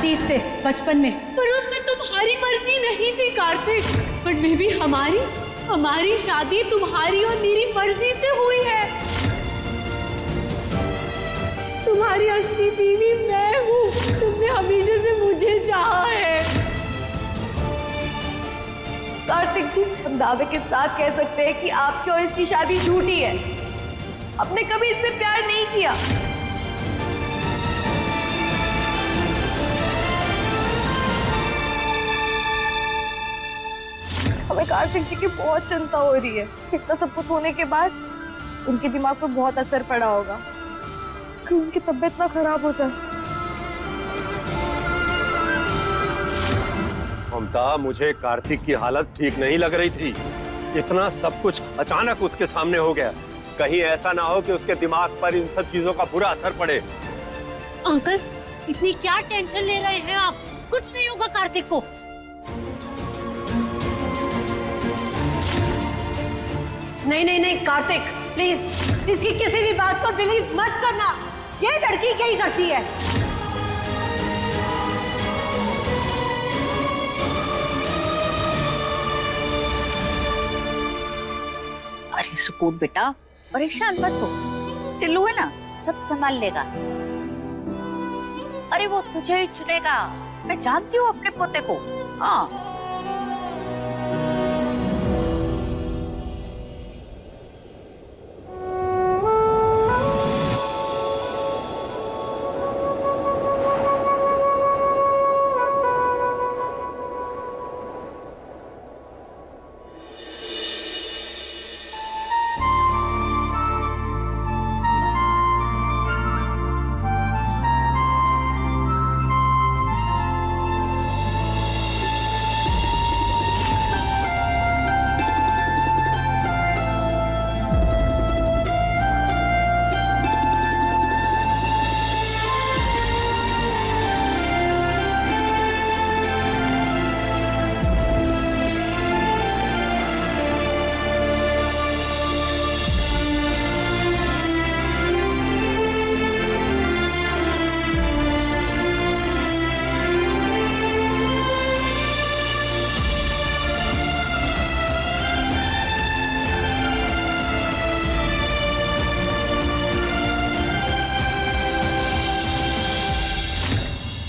शादी इससे बचपन में, पर उसमें तुम्हारी मर्जी नहीं थी कार्तिक। पर मैं भी हमारी शादी तुम्हारी और मेरी मर्जी से हुई है। तुम्हारी असली बीवी मैं हूँ। तुमने हमेशा से मुझे चाहा है। कार्तिक जी, हम दावे के साथ कह सकते हैं कि आपकी और इसकी शादी झूठी है। आपने कभी इससे प्यार नहीं किया। हमें कार्तिक जी की बहुत चिंता हो रही है। इतना सब कुछ होने के बाद उनके दिमाग पर बहुत असर पड़ा होगा कि उनकी तबीयत ना खराब हो जाए। ममता, मुझे कार्तिक की हालत ठीक नहीं लग रही थी। इतना सब कुछ अचानक उसके सामने हो गया। कहीं ऐसा ना हो कि उसके दिमाग पर इन सब चीजों का बुरा असर पड़े। अंकल, इतनी क्या टेंशन ले रहे हैं आप? कुछ नहीं होगा कार्तिक को। नहीं कार्तिक, प्लीज इसकी किसी भी बात पर बिलीव मत करना। ये लड़की क्या ही करती है। अरे सुकून बेटा, परेशान मत हो। टिल्लू है ना, सब संभाल लेगा। अरे वो तुझे ही चुनेगा। मैं जानती हूँ अपने पोते को। हाँ,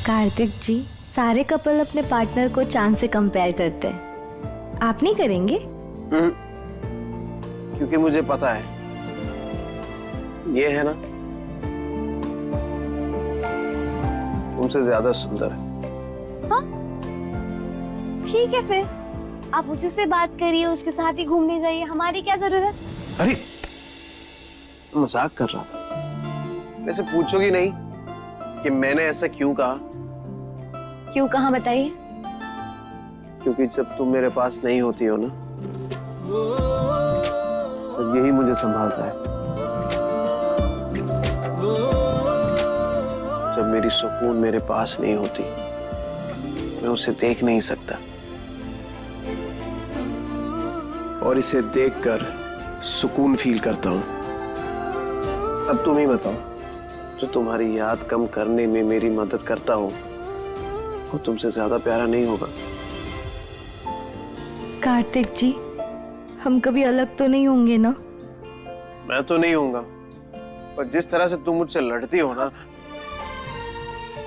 कार्तिक जी, सारे कपल अपने पार्टनर को चांद से कंपेयर करते हैं। आप नहीं करेंगे? क्योंकि मुझे पता है ये है ना, तुमसे ज्यादा सुंदर है। हाँ? ठीक है, फिर आप उसी से बात करिए, उसके साथ ही घूमने जाइए। हमारी क्या जरूरत? अरे मजाक कर रहा था। वैसे पूछोगी नहीं कि मैंने ऐसा क्यों कहा? क्यों कहा, बताइए। क्योंकि जब तुम मेरे पास नहीं होती हो ना, तो यही मुझे संभालता है। जब मेरी सुकून मेरे पास नहीं होती, मैं उसे देख नहीं सकता, और इसे देखकर सुकून फील करता हूं। अब तुम ही बताओ, जो तुम्हारी याद कम करने में मेरी मदद करता हो, वो तुमसे ज्यादा प्यारा नहीं होगा? कार्तिक जी, हम कभी अलग तो नहीं होंगे ना? मैं तो नहीं होऊंगा, पर जिस तरह से तुम मुझसे लड़ती हो ना।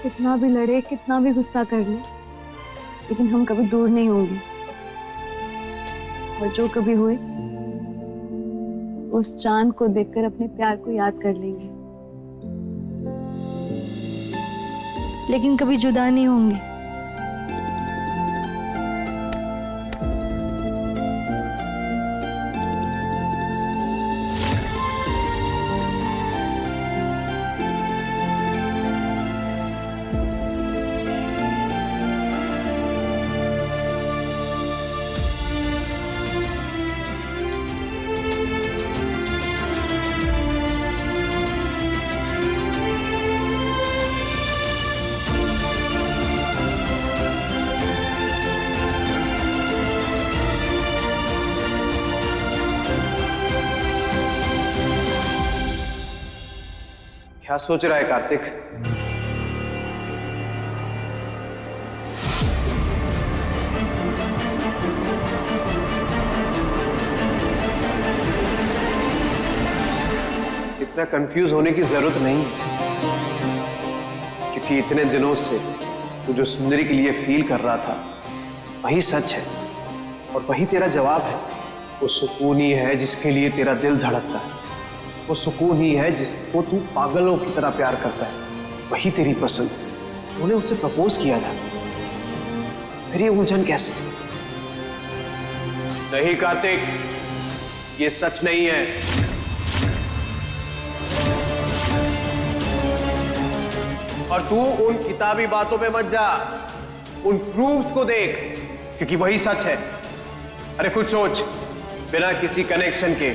कितना भी लड़े, कितना भी गुस्सा कर ले, लेकिन हम कभी दूर नहीं होंगे। और जो कभी हुए, उस चांद को देखकर अपने प्यार को याद कर लेंगे। लेकिन कभी जुदा नहीं होंगे। क्या सोच रहा है कार्तिक? इतना कंफ्यूज होने की जरूरत नहीं है, क्योंकि इतने दिनों से तू जो सुंदरी के लिए फील कर रहा था वही सच है और वही तेरा जवाब है। वो सुकून ही है जिसके लिए तेरा दिल धड़कता है, वो सुकून ही है जिसको तू पागलों की तरह प्यार करता है, वही तेरी पसंद है। तूने उससे प्रपोज किया था, फिर ये उलझन कैसे? नहीं कार्तिक, ये सच नहीं है। और तू उन किताबी बातों पे मत जा, उन प्रूफ्स को देख, क्योंकि वही सच है। अरे कुछ सोच, बिना किसी कनेक्शन के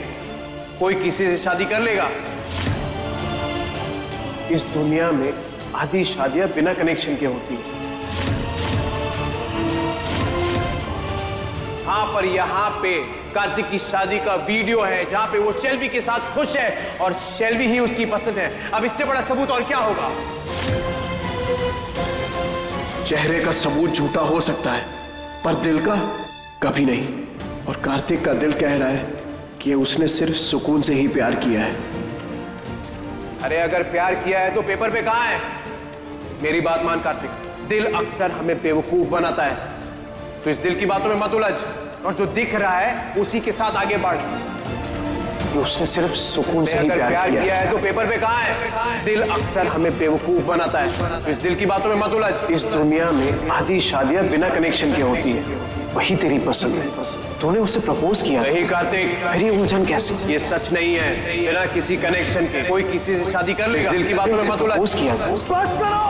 कोई किसी से शादी कर लेगा? इस दुनिया में आधी शादियां बिना कनेक्शन के होती है। हाँ, पर यहाँ पे कार्तिक की शादी का वीडियो है जहां पे वो शेल्वी के साथ खुश है और शेल्वी ही उसकी पसंद है। अब इससे बड़ा सबूत और क्या होगा? चेहरे का सबूत झूठा हो सकता है, पर दिल का कभी नहीं। और कार्तिक का दिल कह रहा है कि उसने सिर्फ सुकून से ही प्यार किया है। अरे अगर प्यार किया है तो पेपर पे कहां है? मेरी बात मान कार्तिक, दिल अक्सर हमें बेवकूफ बनाता है, तो इस दिल की बातों में मत उलझ और जो दिख रहा है उसी के साथ आगे बढ़। उसने सिर्फ सुकून से ही प्यार किया है तो पेपर पे कहां है? दिल अक्सर हमें बेवकूफ बनाता है, तो इस दिल की बातों में मत उलझ। इस दुनिया में आधी शादियां बिना कनेक्शन के होती है, वही तेरी पसंद है। तूने उससे प्रपोज किया? नहीं कार्तिक, फिर ये उलझन कैसे? ये सच नहीं है। बिना किसी कनेक्शन के कोई किसी से शादी कर लेगा? दिल की बातों में मत उलझ। प्रपोज किया था। बस करो।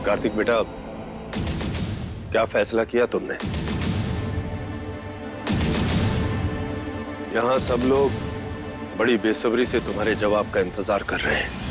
कार्तिक बेटा, क्या फैसला किया तुमने? यहां सब लोग बड़ी बेसब्री से तुम्हारे जवाब का इंतजार कर रहे हैं।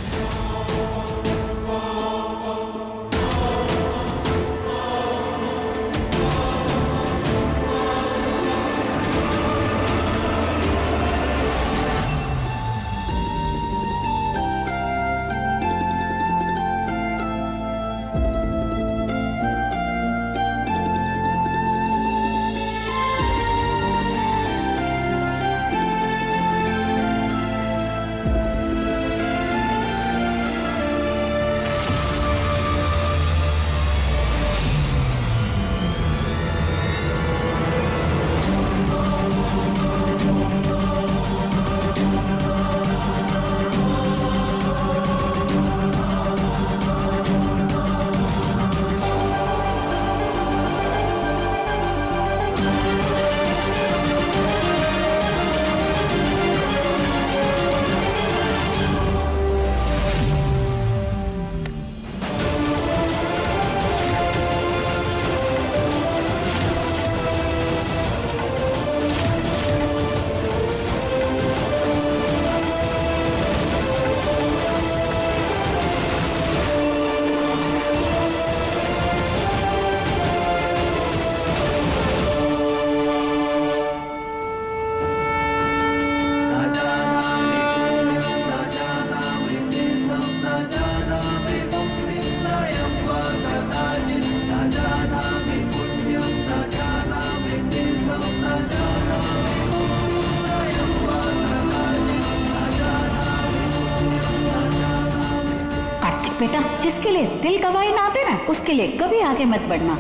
बेटा, जिसके लिए दिल गवाही ना दे ना, उसके लिए कभी आगे मत बढ़ना।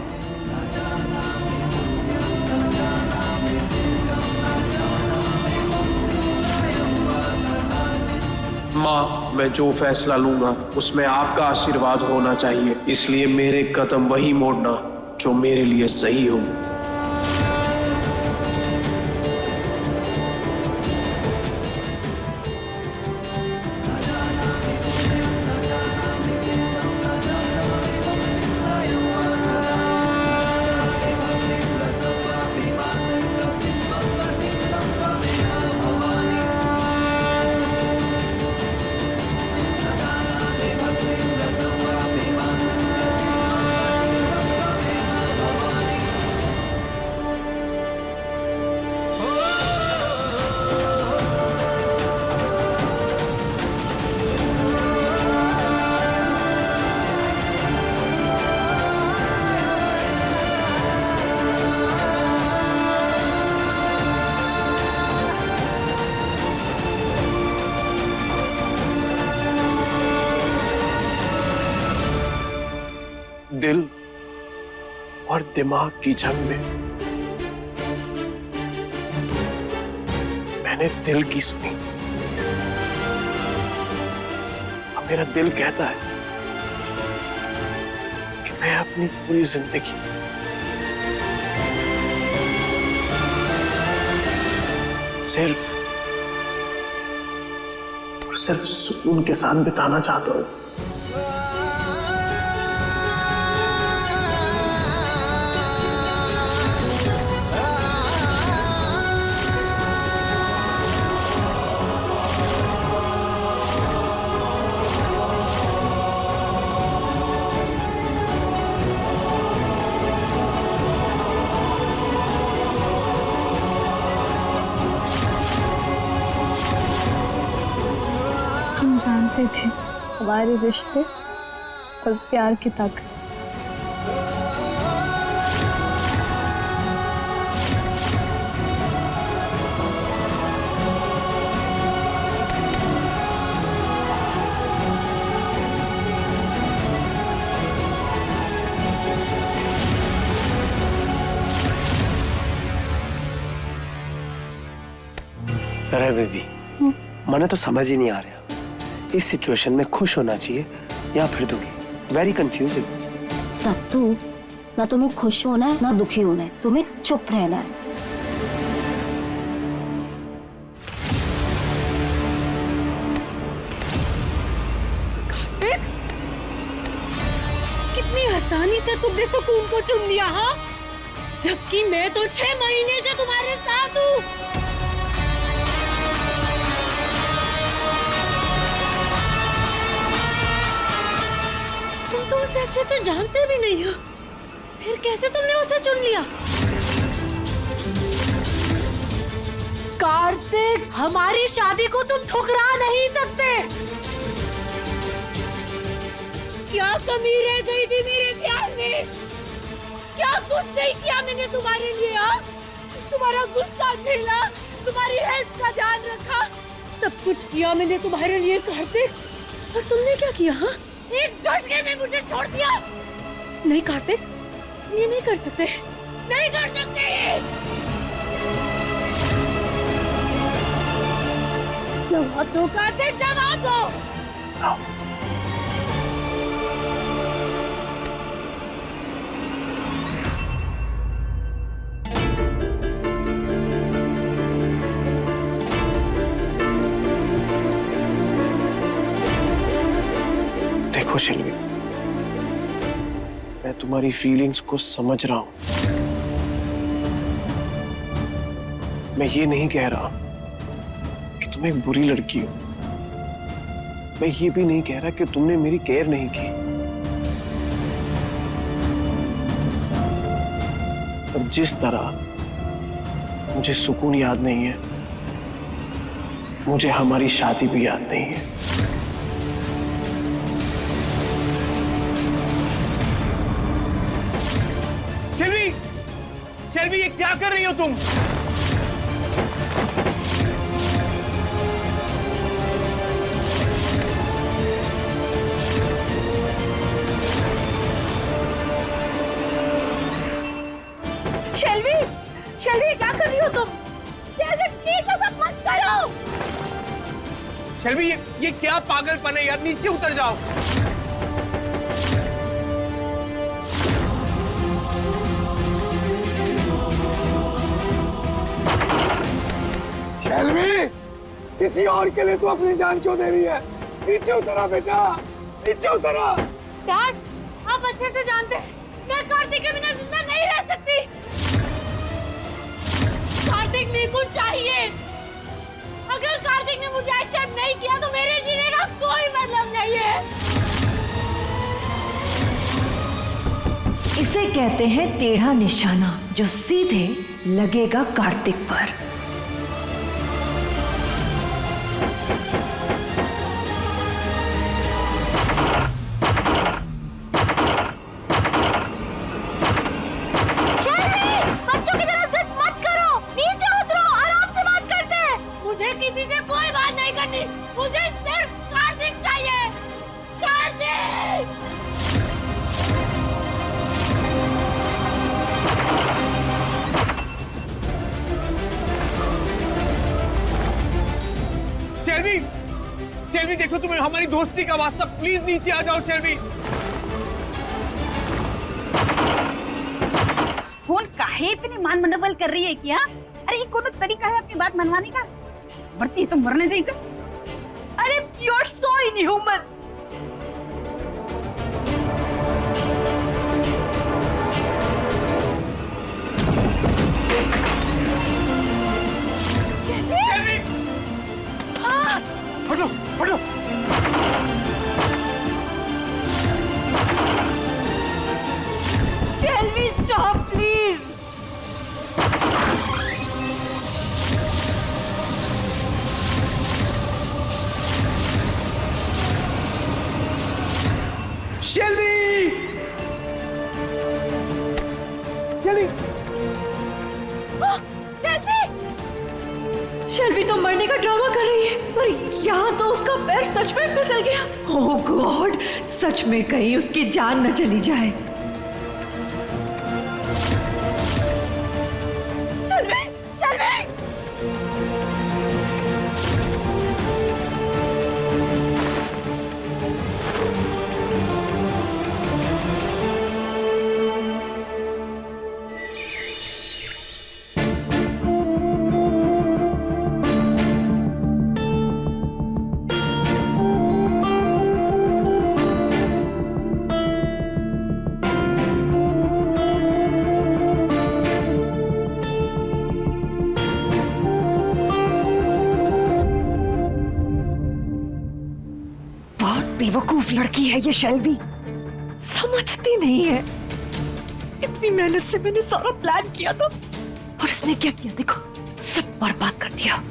माँ, मैं जो फैसला लूंगा उसमें आपका आशीर्वाद होना चाहिए, इसलिए मेरे कदम वही मोड़ना जो मेरे लिए सही हो। दिल और दिमाग की जंग में मैंने दिल की सुनी। अब मेरा दिल कहता है कि मैं अपनी पूरी जिंदगी सिर्फ और सिर्फ सुकून के साथ बिताना चाहता हूं। हम जानते थे हमारे रिश्ते और प्यार की ताकत। अरे बेबी, मने तो समझ ही नहीं आ रहा इस सिचुएशन में खुश होना चाहिए या फिर दुखी। Very confusing. सत्तू, ना तुम्हें खुश होना है ना दुखी होना है, तुम्हें चुप रहना है। कितनी आसानी से तुमने सुकून को चुन लिया, हाँ? जबकि मैं तो 6 महीने से तुम्हारे साथ हूँ। तुम तो उसे अच्छे से जानते भी नहीं हो, फिर कैसे तुमने उसे चुन लिया? कार्तिक, हमारी शादी को तुम ठुकरा नहीं सकते। क्या कमी रह गई थी मेरे प्यार में? क्या कुछ नहीं किया मैंने तुम्हारे लिए, हाँ? तुम्हारा गुस्सा झेला, तुम्हारी हेल्थ का ध्यान रखा, सब कुछ किया मैंने तुम्हारे लिए कार्तिक। और तुमने क्या किया, हाँ? एक झटके में मुझे छोड़ दिया। नहीं कार्तिक, तुम ये नहीं कर सकते, नहीं कर सकते। जवाब दो कार्तिक, जवाब दो। देखो शिल्वी, मैं तुम्हारी फीलिंग्स को समझ रहा हूं। मैं ये नहीं कह रहा कि तुम एक बुरी लड़की हो। मैं ये भी नहीं कह रहा कि तुमने मेरी केयर नहीं की। पर जिस तरह मुझे सुकून याद नहीं है, मुझे हमारी शादी भी याद नहीं है। शिल्वी, शिल्वी, ये क्या कर रही हो तुम? ये क्या पागलपन है यार, नीचे उतर जाओ। शैलवी, किसी और के लिए तू अपनी जान क्यों दे रही है? नीचे उतरा बेटा, नीचे उतरा। डैड, आप अच्छे से जानते हैं मैं कार्तिक के बिना जिंदा नहीं रह सकती। कार्तिक मेरे को चाहिए। अगर कार्तिक ने मुझे एक्सेप्ट नहीं किया तो मेरे जीने का कोई मतलब नहीं है। इसे कहते हैं टेढ़ा निशाना, जो सीधे लगेगा कार्तिक पर। मुझे सिर्फ कार्तिक चाहिए। कार्तिक! शेल्वी, शेल्वी देखो, तुम्हें हमारी दोस्ती का वास्ता, प्लीज नीचे आ जाओ शेल्वी। फोन काहे इतनी मान मनोबल कर रही है क्या? अरे ये कोनो तरीका है अपनी बात मनवाने का? मरती है तो मरने देगा। अरे यू आर सो इनह्यूमन। हटो हटो। शेल्वी स्टॉप प्लीज। शेल्वी! शेल्वी! शेल्वी तो मरने का ड्रामा कर रही है, पर यहाँ तो उसका पैर सच में फिसल गया। ओह गॉड, सच में कहीं उसकी जान न चली जाए। शेल्वी, शेल्वी! बेवकूफ लड़की है ये शेल्वी, समझती नहीं है। इतनी मेहनत से मैंने सारा प्लान किया था और इसने क्या किया देखो, सब बर्बाद कर दिया।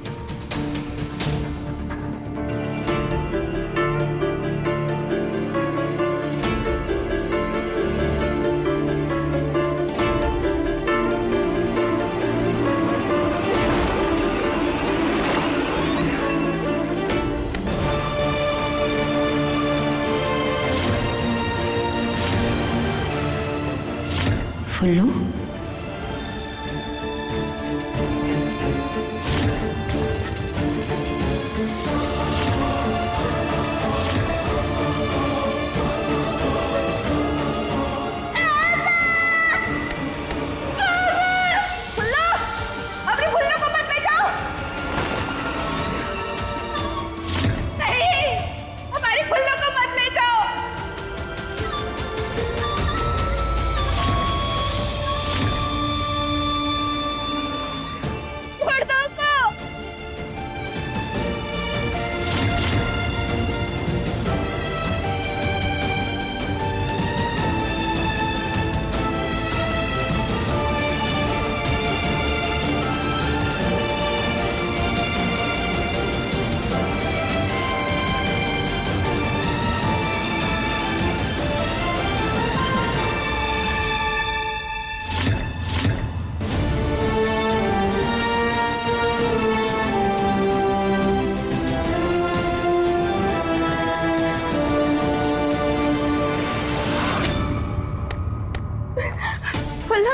फुल्लू,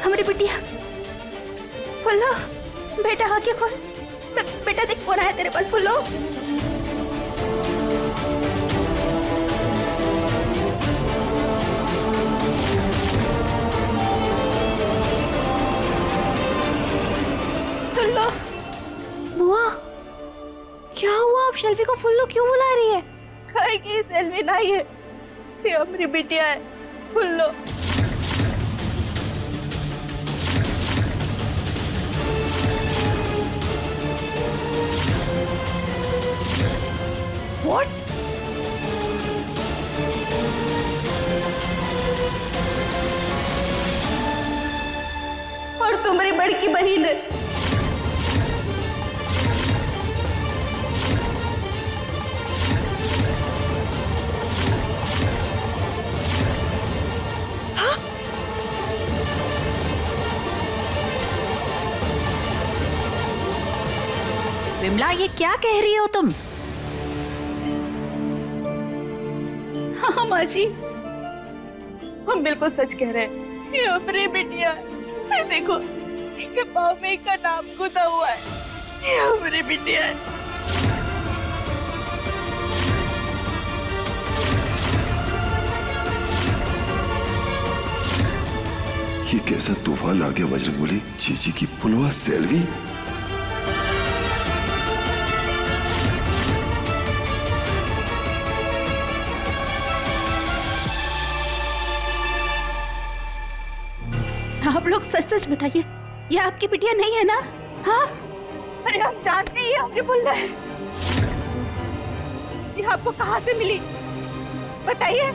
हमारी बिटिया, फुल्लो बेटा आके खोल। बेटा देख कौन आया तेरे पास। फुल्लो आप शेल्वी को फुल्लो क्यों बुला रही है? कहे कि सेल्वी नहीं है, ये हमारी बिटिया है फुल्लो। What? और तुम्हारी बड़ी बहन है। विमला, ये क्या कह रही हो तुम? हाँ माँ जी, हम बिल्कुल सच कह रहे हैं। ये हमारी बिटिया है। देखो, इसके पाँव में इसका नाम गुदा हुआ है। ये हमारी बिटिया है। ये कैसा तूफान आ गया बजरंगबली? जीजी की पुलवा सेल्वी। आप लोग सच सच बताइए, ये आपकी बिटिया नहीं है ना? हाँ? अरे हम जानते ही हमारी पुल्ला है। ये आपको कहाँ से मिली बताइए।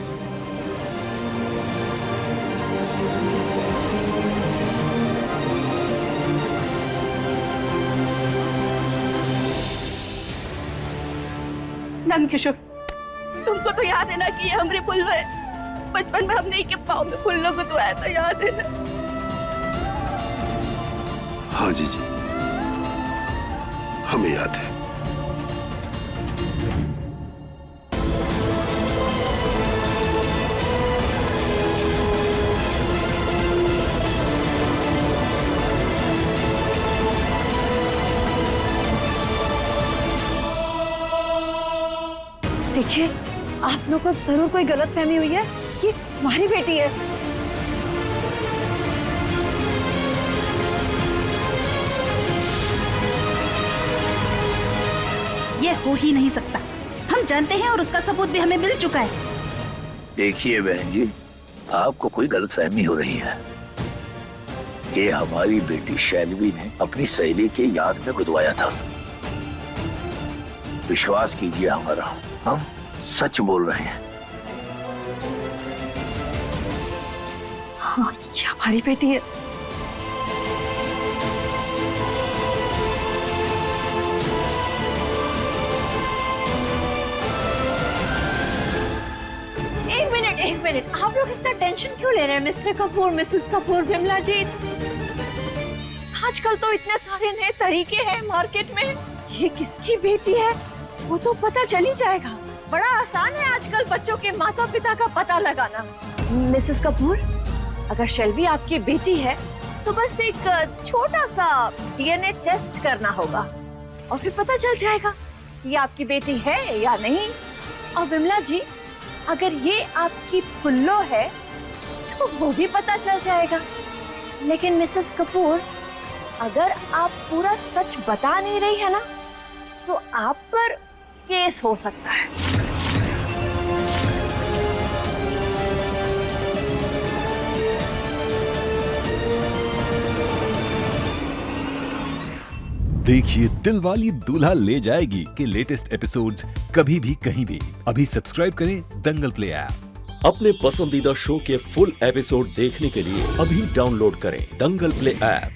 नंदकिशोर, तुमको तो याद है ना कि ये हमारी पुल्लो है। बचपन में हमने के पाँव में पुल्लो को धोया था, याद है ना? हाँ जीजी, हमें याद है। देखिए, आप लोग को जरूर कोई गलतफहमी हुई है। ये हमारी बेटी है। ये हो ही नहीं सकता। हम जानते हैं और उसका सबूत भी हमें मिल चुका है। देखिए बहन जी, आपको कोई गलतफहमी हो रही है। ये हमारी बेटी शैलवी ने अपनी सहेली के याद में गुदवाया था। विश्वास कीजिए हमारा, हम सच बोल रहे हैं। हाँ, ये हमारी बेटी है। एक मिनट, आप लोग इतना टेंशन क्यों ले रहे हैं? मिस्टर कपूर, मिसेस कपूर, विमला जी, आजकल तो इतने सारे नए तरीके हैं मार्केट में। ये किसकी बेटी है वो तो पता चल ही जाएगा। बड़ा आसान है आजकल बच्चों के माता पिता का पता लगाना। मिसेस कपूर, अगर शेल्वी आपकी बेटी है तो बस एक छोटा सा डीएनए टेस्ट करना होगा और फिर पता चल जाएगा ये आपकी बेटी है या नहीं। और विमला जी, अगर ये आपकी फुल्लो है तो वो भी पता चल जाएगा। लेकिन मिसेस कपूर, अगर आप पूरा सच बता नहीं रही है ना, तो आप पर केस हो सकता है। देखिए दिलवाली दूल्हा ले जाएगी के लेटेस्ट एपिसोड्स कभी भी कहीं भी। अभी सब्सक्राइब करें दंगल प्ले ऐप। अपने पसंदीदा शो के फुल एपिसोड देखने के लिए अभी डाउनलोड करें दंगल प्ले ऐप।